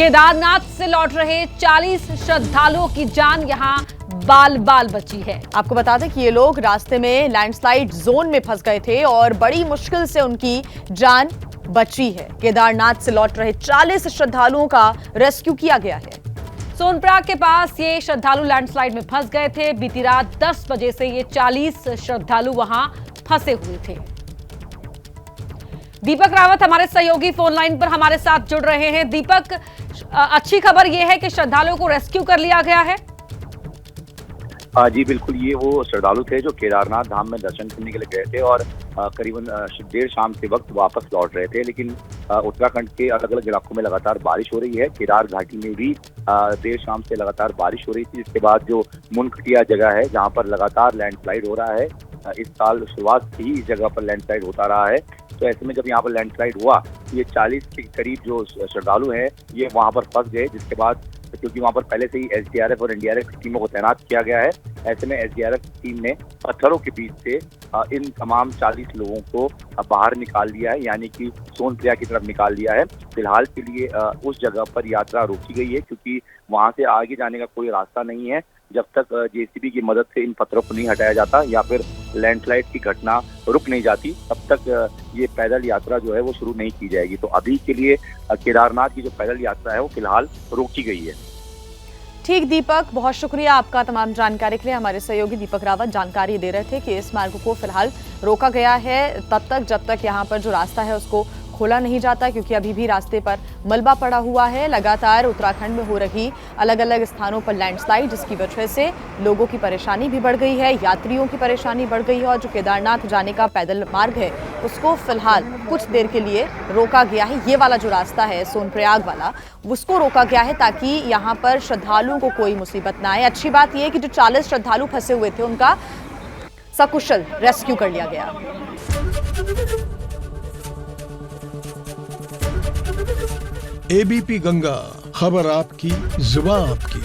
केदारनाथ से लौट रहे 40 श्रद्धालुओं की जान यहां बाल बाल बची है। आपको बता दें कि ये लोग रास्ते में लैंडस्लाइड जोन में फंस गए थे और बड़ी मुश्किल से उनकी जान बची है। केदारनाथ से लौट रहे 40 श्रद्धालुओं का रेस्क्यू किया गया है। सोनप्रयाग के पास ये श्रद्धालु लैंडस्लाइड में फंस गए थे। बीती रात 10 बजे से ये 40 श्रद्धालु वहां फंसे हुए थे। दीपक रावत हमारे सहयोगी फोन लाइन पर हमारे साथ जुड़ रहे हैं। दीपक, अच्छी खबर यह है कि श्रद्धालुओं को रेस्क्यू कर लिया गया है। जी बिल्कुल, ये वो श्रद्धालु थे जो केदारनाथ धाम में दर्शन करने के लिए गए थे और करीबन देर शाम के वक्त वापस लौट रहे थे। लेकिन उत्तराखंड के अलग अलग इलाकों में लगातार बारिश हो रही है। केदार घाटी में भी देर शाम से लगातार बारिश हो रही थी, जिसके बाद जो मुनखटिया जगह है जहाँ पर लगातार लैंडस्लाइड हो रहा है, इस साल शुरुआत से ही इस जगह पर लैंडस्लाइड होता रहा है। तो ऐसे में जब यहाँ पर लैंडस्लाइड हुआ, ये 40 के करीब जो श्रद्धालु हैं ये वहाँ पर फंस गए, जिसके बाद क्योंकि वहाँ पर पहले से ही एसडीआरएफ और एनडीआरएफ की टीमों को तैनात किया गया है, ऐसे में एसडीआरएफ टीम ने पत्थरों के बीच से इन तमाम 40 लोगों को बाहर निकाल लिया है, यानी कि सोनप्रयाग की तरफ निकाल लिया है। फिलहाल के लिए उस जगह पर यात्रा रोकी गई है, क्योंकि वहाँ से आगे जाने का कोई रास्ता नहीं है जब तक जेसीबी की मदद से इन पत्थरों को नहीं हटाया जाता या फिर लैंडस्लाइड की घटना रुक नहीं जाती, तब तक ये पैदल यात्रा जो है वो शुरू नहीं की जाएगी। तो अभी के लिए केदारनाथ की जो पैदल यात्रा है वो फिलहाल रोकी गई है। ठीक दीपक, बहुत शुक्रिया आपका तमाम जानकारी के लिए। हमारे सहयोगी दीपक रावत जानकारी दे रहे थे कि इस मार्ग को फिलहाल रोका गया है तब तक जब तक यहाँ पर जो रास्ता है उसको खोला नहीं जाता, क्योंकि अभी भी रास्ते पर मलबा पड़ा हुआ है। लगातार उत्तराखंड में हो रही अलग अलग स्थानों पर लैंडस्लाइड, जिसकी वजह से लोगों की परेशानी भी बढ़ गई है, यात्रियों की परेशानी बढ़ गई है और जो केदारनाथ जाने का पैदल मार्ग है उसको फिलहाल कुछ देर के लिए रोका गया है। ये वाला जो रास्ता है सोनप्रयाग वाला, उसको रोका गया है ताकि यहाँ पर श्रद्धालुओं को कोई मुसीबत ना आए। अच्छी बात यह है कि जो 40 श्रद्धालु फंसे हुए थे उनका सकुशल रेस्क्यू कर लिया गया। एबीपी गंगा, खबर आपकी, जुबान आपकी।